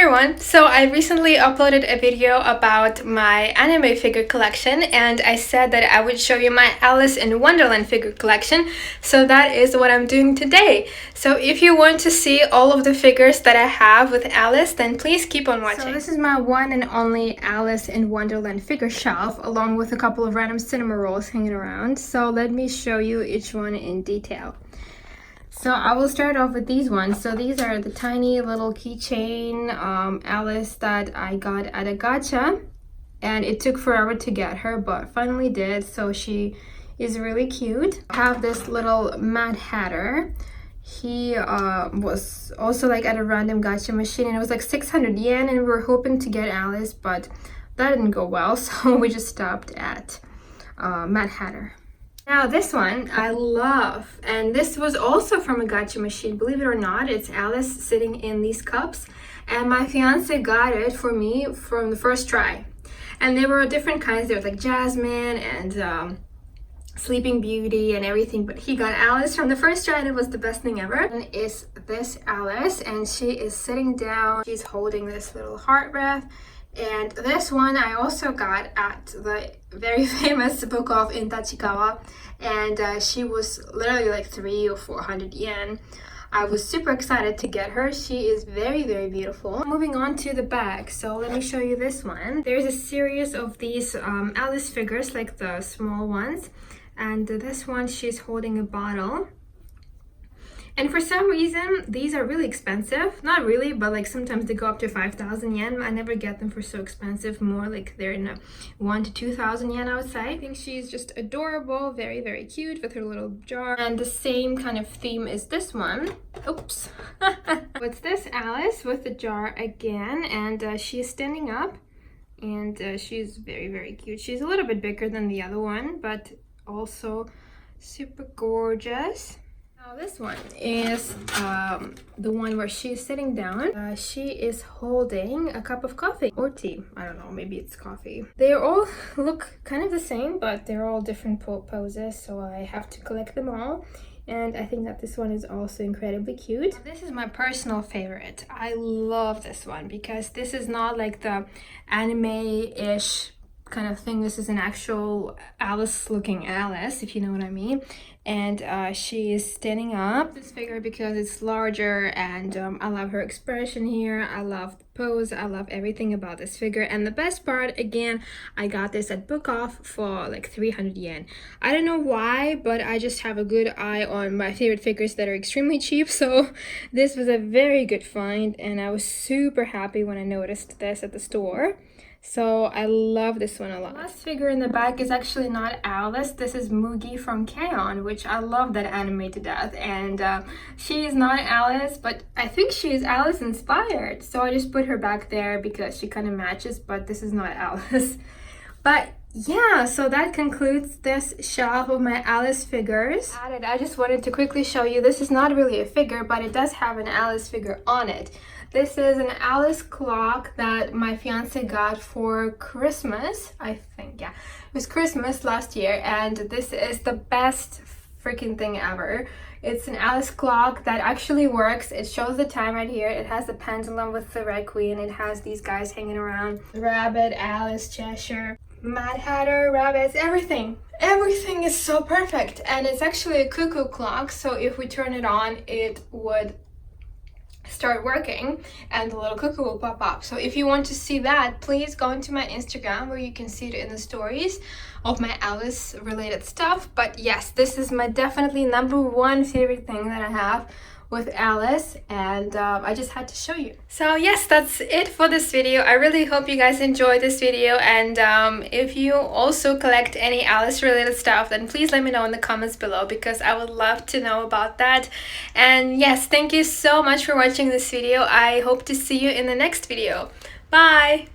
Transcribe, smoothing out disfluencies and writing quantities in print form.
everyone! So I recently uploaded a video about my anime figure collection, and I said that I would show you my Alice in Wonderland figure collection, so that is what I'm doing today. So if you want to see all of the figures that I have with Alice, then please keep on watching. So this is my one and only Alice in Wonderland figure shelf, along with a couple of random cinema rolls hanging around. So let me show you each one in detail. So I will start off with these ones. So these are the tiny little keychain Alice that I got at a gacha, and it took forever to get her, but finally did. So she is really cute. I have this little Mad Hatter. He was also like at a random gacha machine, and it was like 600 yen, and we were hoping to get Alice, but that didn't go well, so we just stopped at Mad Hatter. Now this one I love, and this was also from a gacha machine, believe it or not. It's Alice sitting in these cups, and my fiance got it for me from the first try. And there were different kinds. There was like Jasmine and Sleeping Beauty and everything, but he got Alice from the first try, and it was the best thing ever. And is this Alice, and she is sitting down. She's holding this little heart breath. And this one I also got at the very famous book off in Tachikawa, and she was literally like 300 or 400 yen. I was super excited to get her. She is very, very beautiful. Moving on to the bag, so let me show you this one. There's a series of these Alice figures, like the small ones, and this one she's holding a bottle. And for some reason, these are really expensive. Not really, but like sometimes they go up to 5,000 yen. I never get them for so expensive. More like they're in a 1,000 to 2,000 yen outside. I think she's just adorable, very, very cute with her little jar. And the same kind of theme is this one. Oops. What's this? Alice with the jar again. And she's standing up. And she's very, very cute. She's a little bit bigger than the other one, but also super gorgeous. Now this one is the one where she's sitting down. She is holding a cup of coffee or tea. I don't know, maybe it's coffee. They all look kind of the same, but they're all different poses, so I have to collect them all. And I think that this one is also incredibly cute. This is my personal favorite. I love this one because this is not like the anime-ish kind of thing. This is an actual Alice looking Alice, if you know what I mean. And she is standing up. This figure because it's larger, and I love her expression here. I love the pose. I love everything about this figure. And the best part, again, I got this at Book Off for like 300 yen. I don't know why, but I just have a good eye on my favorite figures that are extremely cheap, so this was a very good find, and I was super happy when I noticed this at the store. So I love this one a lot. The last figure in the back is actually not Alice. This is Mugi from K-On!, which I love that anime to death. And she is not Alice, but I think she is Alice inspired. So I just put her back there because she kind of matches, but this is not Alice. But yeah, so that concludes this shelf of my Alice figures. I just wanted to quickly show you, this is not really a figure, but it does have an Alice figure on it. This is an Alice clock that my fiance got for Christmas, I think, yeah. It was Christmas last year, and this is the best freaking thing ever. It's an Alice clock that actually works. It shows the time right here. It has the pendulum with the Red Queen. It has these guys hanging around. Rabbit, Alice, Cheshire, Mad Hatter, rabbits, everything. Everything is so perfect. And it's actually a cuckoo clock, so if we turn it on, it would start working and the little cuckoo will pop up. So if you want to see that, please go into my Instagram where you can see it in the stories of my Alice related stuff. But yes, this is my definitely #1 favorite thing that I have with Alice, and I just had to show you. So yes, that's it for this video. I really hope you guys enjoyed this video, and if you also collect any Alice related stuff, then please let me know in the comments below, because I would love to know about that. And yes, thank you so much for watching this video. I hope to see you in the next video. Bye!